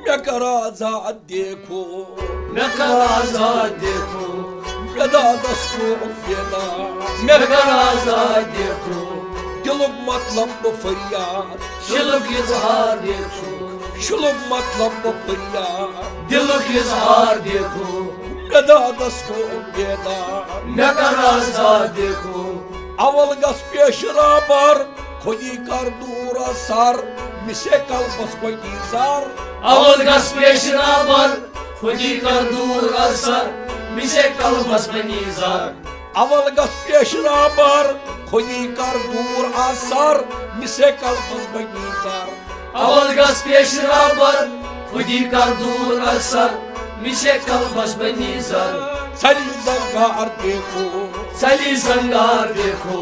میں کر آزاد دیکھو میں کر آزاد دیکھو دادس کو بیدار میں کر آزاد دیکھو دلک مطلب بہ فریاد شلک اظہار دیکھو شلک مطلب بہ فریاد دلک اظہار دیکھو دادس کو بیدار میں کر آزاد دیکھو اول گس پیش رابر خودی کر دور اثر مسے قلبس بگی زر اول گس پیش رابر خودی کر دور اثر مسے قلبس بنی زر اول گس پیش رابر خودی کر دور اثر مسے قلبس بگی زر اول گس پیش رابر خودی کر دور اثر مسے قلبس بنی زر سلی زنگار دیکھو سلی زنگار دیکھو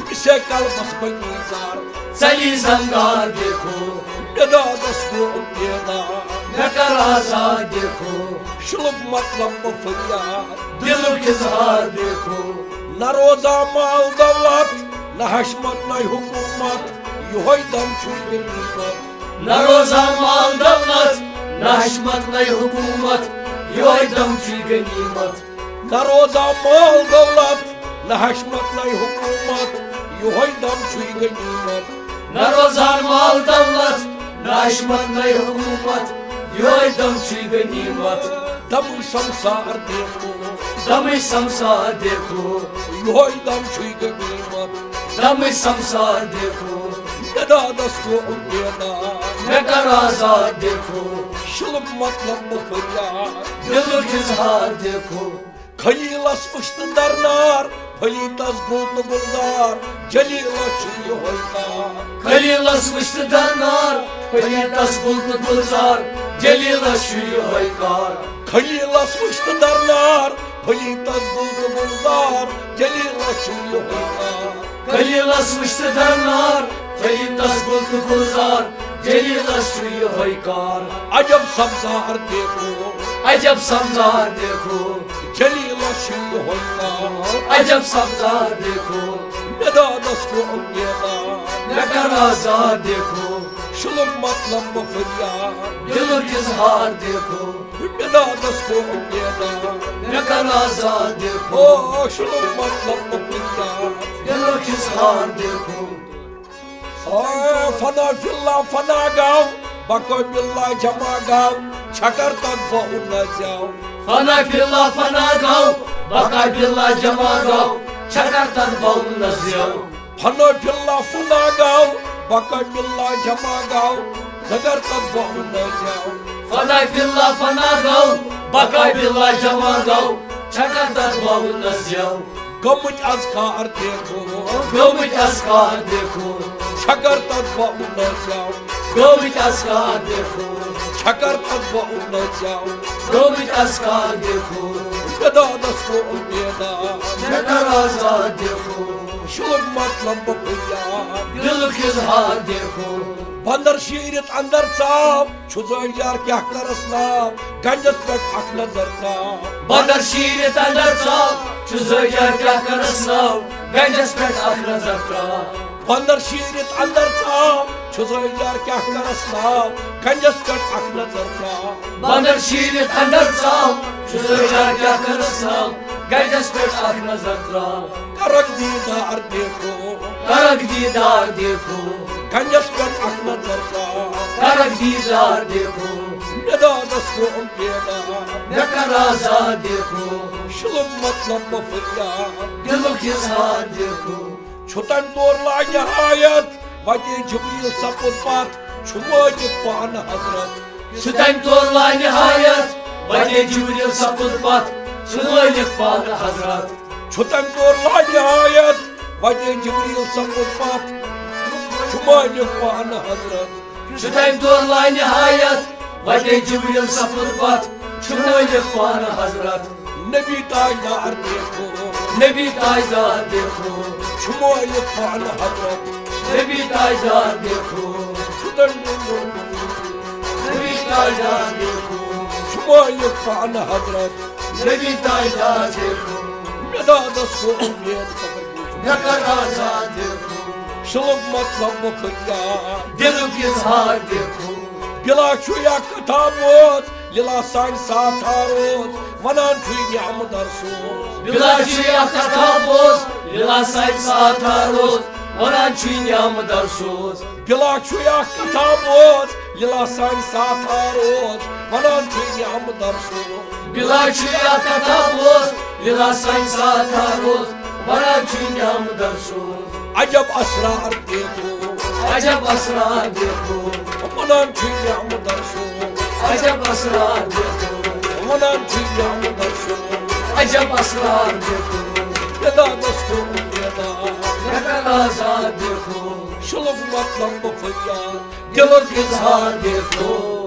مسے قلبس بگی زر سلی زنگار دیکھو دادس کو بیدار میں کر آزاد دیکھو شلک مطلب بہ فریاد دلک اظہار دیکھو نہ روزا مال دولت نہ حشمت نہ حکومت یہ دم چھو غنیمت نہ روزہ مال دولت نہ حشمت نہ حکومت یہ دم چھ غنیمت نہ روزا مال دولت نہ حشمت نہ حکومت یہ دم چھو غنیمت نہ روزہ مال دولت نہ حشمت نہ حکومت یہ دم چھ غنیمت دم سمسار دیکھو دم سمسار دیکھو یہ دم چھو غنیمت دم سمسار دیکھو دادس کو بیدار میں کر آزاد دیکھو شلک مطلب بہ فریاد دلک اظہار دیکھو خلیلس وشت درنار خلیتس گلت گلزار جلیلس چھو یہ کار خلیلس وشت درنار خلیتس گلت گلزار جلیلس چھ یہ کار خلیلس وشت درنار خلیتس گلت گلزار جلیلس چھو یہ کار خلیلس وشت درنار خلیتس گلت گلزار جلیلس چھ یہ کار عجب سبزار دیکھو عجب سبزار دیکھو جلیلس چھو یہ کار عجب سبزار دیکھو دادس کو بیدار میں کر آزاد دیکھو شلک مطلب بہ فریاد دلک اظہار دیکھو دادس کو بیدار میں کر آزاد دیکھو او شلک مطلب بہ فریاد دلک اظہار دیکھو فنا فی اللہ فنا گاو بقو باللہ جمع گاو چھکر تک بہ نزاو فنا فی اللہ فنا گاو بقا باللہ جمع گاو چھکر تد بول نزیو فنا فی اللہ فنا گاو بقو باللہ جمع گاو چھکر تک بہ نزاو فنا فی اللہ فنا گاو بقا باللہ جمع گاو چھکر تد بول نزیو گمچ اذکار دیکھو گومت اسکار دیکھو چھکر تک بہ نزاو گومت اسکار دیکھو چھکر تک بہ نزاو گومت اسکار دیکھو دادس کو بیدار میں کر آزاد دیکھو شلک مطلب بہ فریاد دلک اظہار دیکھو بندر شیرت اندر ژاو چھُ زٲوِیار کیٛاہ کرس ناو گنجس پٮ۪ٹھ اکھ نظر تراو بندر شیرت اندر ژاو چھ زٲوِیار کیٛاہ کرس ناو گنجس پٮ۪ٹھ اکھ نظر تراو بندر شیرت اندر ژاو چھُ زٲوِیار کیٛاہ کرس ناو گنجس پٮ۪ٹھ اکھ نظر تراو بندر شیرت اندر ژاو چھ زٲوِیار کیٛاہ کرس ناو گنجس پٮ۪ٹھ اکھ نظر تراو کرک دیدار دیکھو کرک دیدار دیکھو گنجس پٮ۪ٹھ اکھ نظر تراو کرک دیدار دیکھو دادس کو بیدار میں کر آزاد دیکھو شلک مطلب بہ فریاد دلک اظہار دیکھو چھُ تمہِ طور لاجہایت وتہِ جبریل سپُد پتھ چھُ وٲتِتھ پانہٕ حضرت چھ تمہِ طور لانہایت وتہِ جبریل سپُد پتھ چھ وٲتِتھ پانہٕ حضرت چھُ تمہِ طور لاجہایت وتہِ جبریل سپُد پتھ چھُ وٲتِتھ پانہٕ حضرت چھ تمہِ طور لانہایت وتہِ جبریل سپُد پتھ چھ وٲتِتھ پانہٕ حضرت نبی تاجدار دیکھو نبی تاجدار دیکھو چھُ وٲتِتھ پانہٕ حضرت نبی تاجدار دیکھو چھُ تمہِ نبی تاجدار دیکھو چھُ وٲتِتھ پانہٕ حضرت نبی تاجدار دیکھو دادس کو امید میں کر آزاد دیکھو شلک مطلب بہ فریاد دلک اظہار دیکھو Gila şuya kıtamut, lila san satarut, vanan tüyam darsuz. Bilaçı yakatabuz, lila say sataruz, oran çiğnyam darsuz. Gila şuya kıtamut, lila san satarut, vanan tüyam darsuz. Bilaçı yakatabuz, lila say sataruz, oran çiğnyam darsuz. Acab asrar dekho, Acab asrar dekho, vanan tüyam darsuz. acab asrar dekho, Vanan tüyam darsuz. acab asrar dekho, Yada dostum yada, ne kadar zar dekho, şulum matlam bu fıya, dilin izhar dekho.